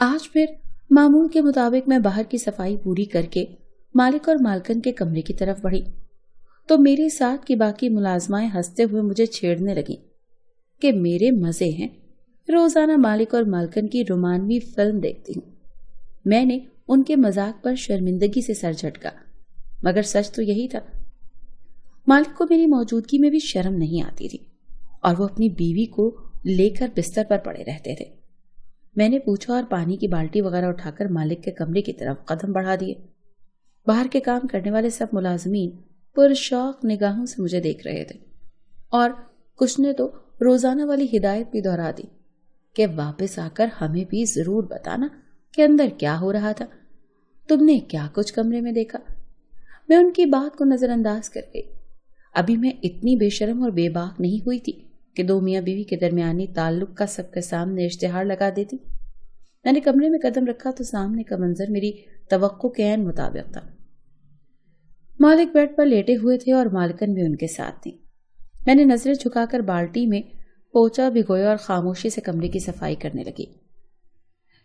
آج پھر معمول کے مطابق میں باہر کی صفائی پوری کر کے مالک اور مالکن کے کمرے کی طرف بڑھی تو میرے ساتھ کی باقی ملازمائیں ہنستے ہوئے مجھے چھیڑنے لگیں کہ میرے مزے ہیں، روزانہ مالک اور مالکن کی رومانوی فلم دیکھتی ہوں۔ میں نے ان کے مذاق پر شرمندگی سے سر جھٹکا، مگر سچ تو یہی تھا۔ مالک کو میری موجودگی میں بھی شرم نہیں آتی تھی اور وہ اپنی بیوی کو لے کر بستر پر پڑے رہتے تھے۔ میں نے پوچھا اور پانی کی بالٹی وغیرہ اٹھا کر مالک کے کمرے کی طرف قدم بڑھا دیے۔ باہر کے کام کرنے والے سب ملازمین پرشوق نگاہوں سے مجھے دیکھ رہے تھے اور کچھ نے تو روزانہ والی ہدایت بھی دہرا دی کہ واپس آ کر ہمیں بھی ضرور بتانا کہ اندر کیا ہو رہا تھا، تم نے کیا کچھ کمرے میں دیکھا۔ میں ان کی بات کو نظر انداز کر گئی۔ ابھی میں اتنی بے شرم اور بے باک نہیں ہوئی تھی کہ دو میاں بیوی کے درمیانی تعلق کا سب کے سامنے اشتہار لگا دیتی۔ میں نے کمرے میں قدم رکھا تو سامنے کا منظر میری توقع کے عین مطابق تھا۔ مالک بیڈ پر لیٹے ہوئے تھے اور مالکن بھی ان کے ساتھ تھی۔ میں نے نظریں جھکا کر بالٹی میں پوچھا بھگویا اور خاموشی سے کمرے کی صفائی کرنے لگی۔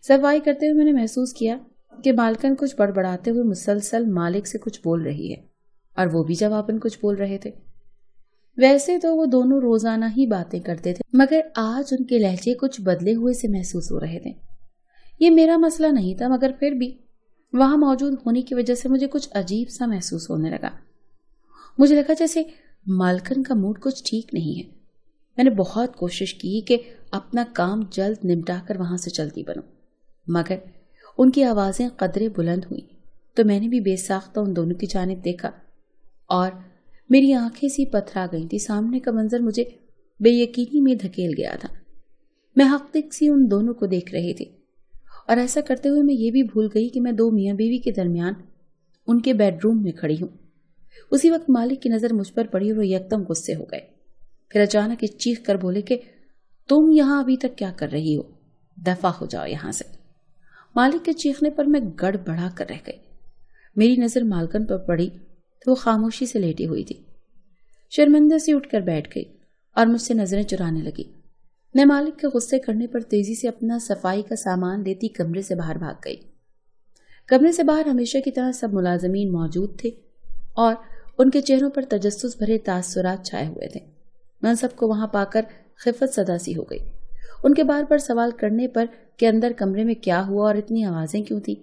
صفائی کرتے ہوئے میں نے محسوس کیا کہ مالکن کچھ بڑبڑاتے ہوئے مسلسل مالک سے کچھ بول رہی ہے اور وہ بھی جواباً کچھ بول رہے تھے۔ ویسے تو وہ دونوں روزانہ ہی باتیں کرتے تھے، مگر آج ان کے لہجے کچھ بدلے ہوئے سے محسوس ہو رہے تھے۔ یہ میرا مسئلہ نہیں تھا، مگر پھر بھی وہاں موجود ہونے کی وجہ سے مجھے کچھ عجیب سا محسوس ہونے لگا۔ مجھے لگا جیسے مالکن کا موڈ کچھ ٹھیک نہیں ہے۔ میں نے بہت کوشش کی کہ اپنا کام جلد نمٹا کر وہاں سے چلتی بنوں، مگر ان کی آوازیں قدرے بلند ہوئیں تو میں نے بھی بے ساختہ ان دونوں کی جانب دیکھا اور میری آنکھیں سی پتھرا گئی تھی۔ سامنے کا منظر مجھے بے یقینی میں دھکیل گیا تھا۔ میں ہفتک سی ان دونوں کو دیکھ رہی تھی اور ایسا کرتے ہوئے میں یہ بھی بھول گئی کہ میں دو میاں بیوی کے درمیان ان کے بیڈ روم میں کھڑی ہوں۔ اسی وقت مالک کی نظر مجھ پر پڑی اور وہ یکدم غصے ہو گئے، پھر اچانک چیخ کر بولے کہ تم یہاں ابھی تک کیا کر رہی ہو، دفع ہو جاؤ یہاں سے۔ مالک کے چیخنے پر میں گڑ بڑھا کر رہ گئی۔ میری نظر مالکن پر پڑی تو وہ خاموشی سے لیٹی ہوئی تھی۔ شرمندہ سے اٹھ کر بیٹھ گئی اور مجھ سے نظریں چرانے لگی۔ میں مالک کے غصے کرنے پر تیزی سے اپنا صفائی کا سامان لیتی کمرے سے باہر بھاگ گئی۔ کمرے سے باہر ہمیشہ کی طرح سب ملازمین موجود تھے اور ان کے چہروں پر تجسس بھرے تاثرات چھائے ہوئے تھے۔ میں ان سب کو وہاں پا کر خفت صدا سی ہو گئی۔ ان کے بار بار سوال کرنے پر کہ اندر کمرے میں کیا ہوا اور اتنی آوازیں کیوں تھی،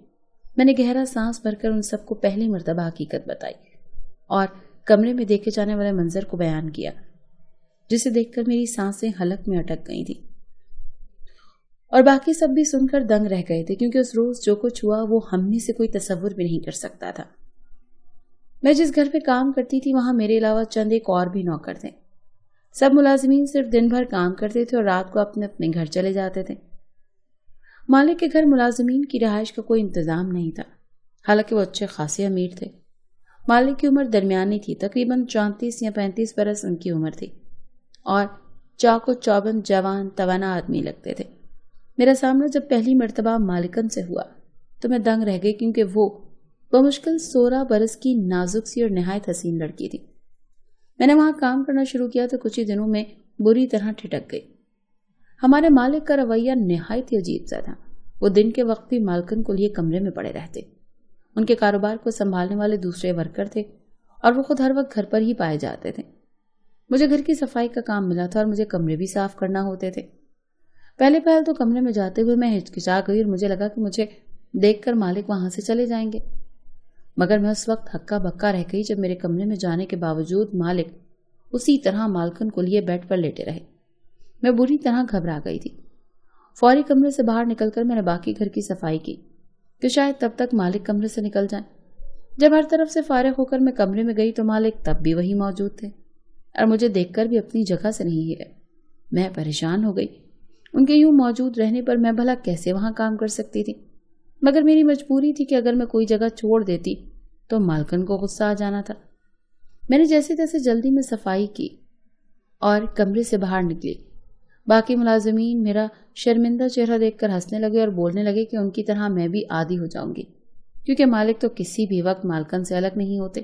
میں نے گہرا سانس بھر کر ان سب کو پہلی مرتبہ حقیقت بتائی اور کمرے میں دیکھے جانے والے منظر کو بیان کیا، جسے دیکھ کر میری سانسیں حلق میں اٹک گئی تھی اور باقی سب بھی سن کر دنگ رہ گئے تھے، کیونکہ اس روز جو کچھ ہوا وہ ہم میں سے کوئی تصور بھی نہیں کر سکتا تھا۔ میں جس گھر پہ کام کرتی تھی وہاں میرے علاوہ چند ایک اور بھی نوکر تھے۔ سب ملازمین صرف دن بھر کام کرتے تھے اور رات کو اپنے اپنے گھر چلے جاتے تھے۔ مالک کے گھر ملازمین کی رہائش کا کوئی انتظام نہیں تھا، حالانکہ وہ اچھے خاصے امیر تھے۔ مالک کی عمر درمیانی تھی، تقریباً 34 یا 35 برس ان کی عمر تھی اور چاق و چوبند جوان توانا آدمی لگتے تھے۔ میرا سامنا جب پہلی مرتبہ مالکن سے ہوا تو میں دنگ رہ گئی، کیونکہ وہ بمشکل 16 برس کی نازک سی اور نہایت حسین لڑکی تھی۔ میں نے وہاں کام کرنا شروع کیا تو کچھ ہی دنوں میں بری طرح ٹھٹک گئی۔ ہمارے مالک کا رویہ نہایت ہی عجیب سا تھا۔ وہ دن کے وقت بھی مالکن کو لیے کمرے میں پڑے رہتے۔ ان کے کاروبار کو سنبھالنے والے دوسرے ورکر تھے اور وہ خود ہر وقت گھر پر ہی پائے جاتے تھے۔ مجھے گھر کی صفائی کا کام ملا تھا اور مجھے کمرے بھی صاف کرنا ہوتے تھے۔ پہلے تو کمرے میں جاتے ہوئے میں ہچکچا گئی اور مجھے لگا کہ مجھے دیکھ کر مالک وہاں سے چلے جائیں گے، مگر میں اس وقت ہکا بکا رہ گئی جب میرے کمرے میں جانے کے باوجود مالک اسی طرح مالکن کو لیے بیڈ پر لیٹے رہے۔ میں بری طرح گھبرا گئی تھی۔ فوری کمرے سے باہر نکل کر میں نے باقی گھر کی صفائی کی کہ شاید تب تک مالک کمرے سے نکل جائیں۔ جب ہر طرف سے فارغ ہو کر میں کمرے میں گئی تو مالک تب بھی وہی موجود تھے اور مجھے دیکھ کر بھی اپنی جگہ سے نہیں ہلے۔ میں پریشان ہو گئی۔ ان کے یوں موجود رہنے پر میں بھلا کیسے وہاں کام کر سکتی تھی، مگر میری مجبوری تھی کہ اگر میں کوئی جگہ چھوڑ دیتی تو مالکن کو غصہ آ جانا تھا۔ میں نے جیسے تیسے جلدی میں صفائی کی اور کمرے سے باہر نکلی۔ باقی ملازمین میرا شرمندہ چہرہ دیکھ کر ہنسنے لگے اور بولنے لگے کہ ان کی طرح میں بھی عادی ہو جاؤں گی، کیونکہ مالک تو کسی بھی وقت مالکن سے الگ نہیں ہوتے۔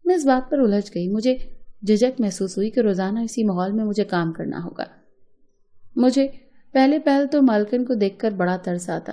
میں اس بات پر الجھ گئی۔ مجھے جھجک محسوس ہوئی کہ روزانہ اسی ماحول میں مجھے کام کرنا ہوگا۔ مجھے پہل تو مالکن کو دیکھ کر بڑا ترس آتا،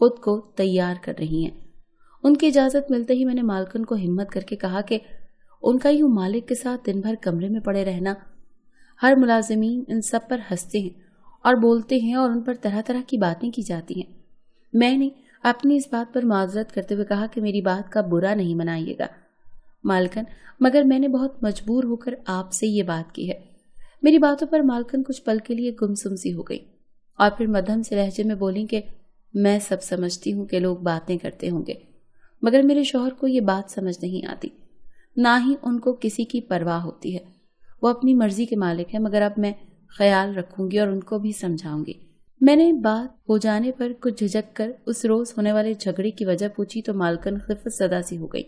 خود کو تیار کر رہی ہیں۔ ان کی اجازت ملتے ہی میں نے مالکن کو ہمت کر کے کہا کہ ان کا یوں مالک کے ساتھ دن بھر کمرے میں پڑے رہنا، ہر ملازمین ان سب پر ہنستے ہیں اور بولتے ہیں اور ان پر طرح طرح کی باتیں کی جاتی ہیں۔ میں نے اپنی اس بات پر معذرت کرتے ہوئے کہا کہ میری بات کا برا نہیں منائیے گا مالکن، مگر میں نے بہت مجبور ہو کر آپ سے یہ بات کی ہے۔ میری باتوں پر مالکن کچھ پل کے لیے گمسم سی ہو گئی اور پھر مدھم سے لہجے میں بولی کہ میں سب سمجھتی ہوں کہ لوگ باتیں کرتے ہوں گے، مگر میرے شوہر کو یہ بات سمجھ نہیں آتی، نہ ہی ان کو کسی کی پرواہ ہوتی ہے۔ وہ اپنی مرضی کے مالک ہے، مگر اب میں خیال رکھوں گی اور ان کو بھی سمجھاؤں گی۔ میں نے بات ہو جانے پر کچھ جھجک کر اس روز ہونے والے جھگڑے کی وجہ پوچھی تو مالکن خفت زدہ سی ہو گئی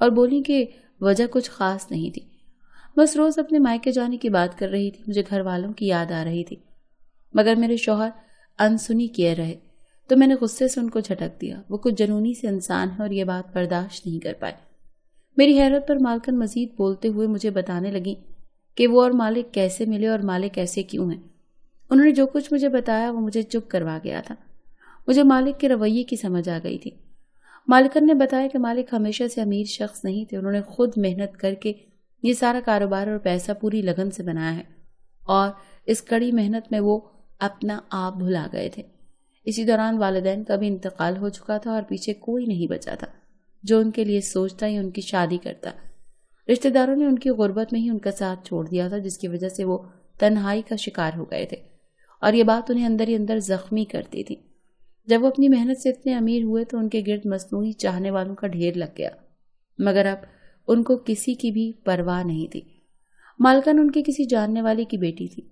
اور بولی کہ وجہ کچھ خاص نہیں تھی، بس روز اپنے مائکے جانے کی بات کر رہی تھی، مجھے گھر والوں کی یاد آ رہی تھی، مگر میرے شوہر انسنی کیے رہے تو میں نے غصے سے ان کو جھٹک دیا۔ وہ کچھ جنونی سے انسان ہے اور یہ بات برداشت نہیں کر پائے۔ میری حیرت پر مالکن مزید بولتے ہوئے مجھے بتانے لگی کہ وہ اور مالک کیسے ملے اور مالک ایسے کیوں ہیں۔ انہوں نے جو کچھ مجھے بتایا وہ مجھے چپ کروا گیا تھا۔ مجھے مالک کے رویے کی سمجھ آ گئی تھی۔ مالکن نے بتایا کہ مالک ہمیشہ سے امیر شخص نہیں تھے، انہوں نے خود محنت کر کے یہ سارا کاروبار اور پیسہ پوری لگن سے بنایا ہے اور اس کڑی محنت میں وہ اپنا آپ بھلا گئے تھے۔ اسی دوران والدین کا بھی انتقال ہو چکا تھا اور پیچھے کوئی نہیں بچا تھا جو ان کے لیے سوچتا یا ان کی شادی کرتا۔ رشتہ داروں نے ان کی غربت میں ہی ان کا ساتھ چھوڑ دیا تھا، جس کی وجہ سے وہ تنہائی کا شکار ہو گئے تھے اور یہ بات انہیں اندر ہی اندر زخمی کرتی تھی۔ جب وہ اپنی محنت سے اتنے امیر ہوئے تو ان کے گرد مصنوعی چاہنے والوں کا ڈھیر لگ گیا، مگر اب ان کو کسی کی بھی پرواہ نہیں تھی۔ مالکن ان کی کسی جاننے والے کی بیٹی تھی۔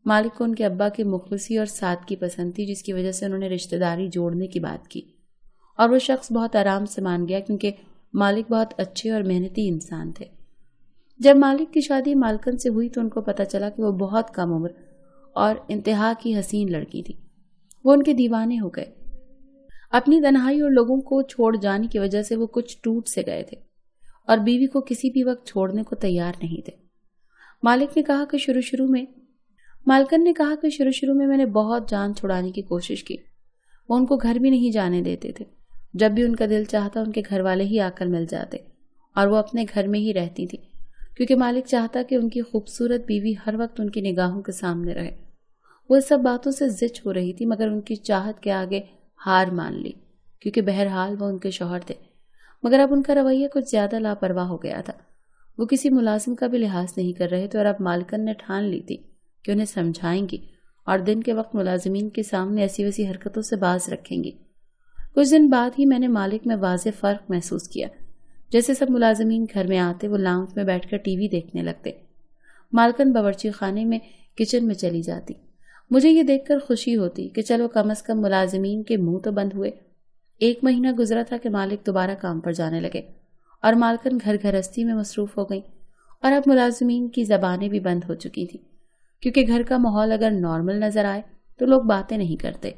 مالک کو ان کے ابا کی مخلصی اور سادگی پسند تھی، جس کی وجہ سے انہوں نے رشتہ داری جوڑنے کی بات کی اور وہ شخص بہت آرام سے مان گیا کیونکہ مالک بہت اچھے اور محنتی انسان تھے۔ جب مالک کی شادی مالکن سے ہوئی تو ان کو پتہ چلا کہ وہ بہت کم عمر اور انتہا کی حسین لڑکی تھی۔ وہ ان کے دیوانے ہو گئے۔ اپنی تنہائی اور لوگوں کو چھوڑ جانے کی وجہ سے وہ کچھ ٹوٹ سے گئے تھے اور بیوی کو کسی بھی وقت چھوڑنے کو تیار نہیں تھے۔ مالکن نے کہا کہ شروع شروع میں نے بہت جان چھڑانے کی کوشش کی۔ وہ ان کو گھر بھی نہیں جانے دیتے تھے۔ جب بھی ان کا دل چاہتا ان کے گھر والے ہی آ کر مل جاتے اور وہ اپنے گھر میں ہی رہتی تھی، کیونکہ مالک چاہتا کہ ان کی خوبصورت بیوی ہر وقت ان کی نگاہوں کے سامنے رہے۔ وہ اس سب باتوں سے زچ ہو رہی تھی، مگر ان کی چاہت کے آگے ہار مان لی، کیونکہ بہرحال وہ ان کے شوہر تھے۔ مگر اب ان کا رویہ کچھ زیادہ لاپرواہ ہو گیا تھا۔ وہ کسی ملازم کا بھی لحاظ نہیں کر رہے تھے اور اب مالکن نے ٹھان لی تھی کہ انہیں سمجھائیں گی اور دن کے وقت ملازمین کے سامنے ایسی ویسی حرکتوں سے باز رکھیں گی۔ کچھ دن بعد ہی میں نے مالک میں واضح فرق محسوس کیا۔ جیسے سب ملازمین گھر میں آتے وہ لاؤنج میں بیٹھ کر ٹی وی دیکھنے لگتے، مالکن باورچی خانے میں کچن میں چلی جاتی۔ مجھے یہ دیکھ کر خوشی ہوتی کہ چلو کم از کم ملازمین کے منہ تو بند ہوئے۔ 1 مہینہ گزرا تھا کہ مالک دوبارہ کام پر جانے لگے اور مالکن گھر گھرستی میں مصروف ہو گئی اور اب ملازمین کی زبانیں بھی بند ہو چکی تھیں، کیونکہ گھر کا ماحول اگر نارمل نظر آئے تو لوگ باتیں نہیں کرتے۔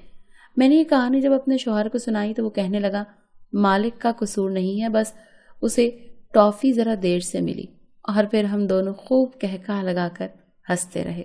میں نے یہ کہانی جب اپنے شوہر کو سنائی تو وہ کہنے لگا مالک کا قصور نہیں ہے، بس اسے ٹافی ذرا دیر سے ملی، اور پھر ہم دونوں خوب کہکہا لگا کر ہنستے رہے۔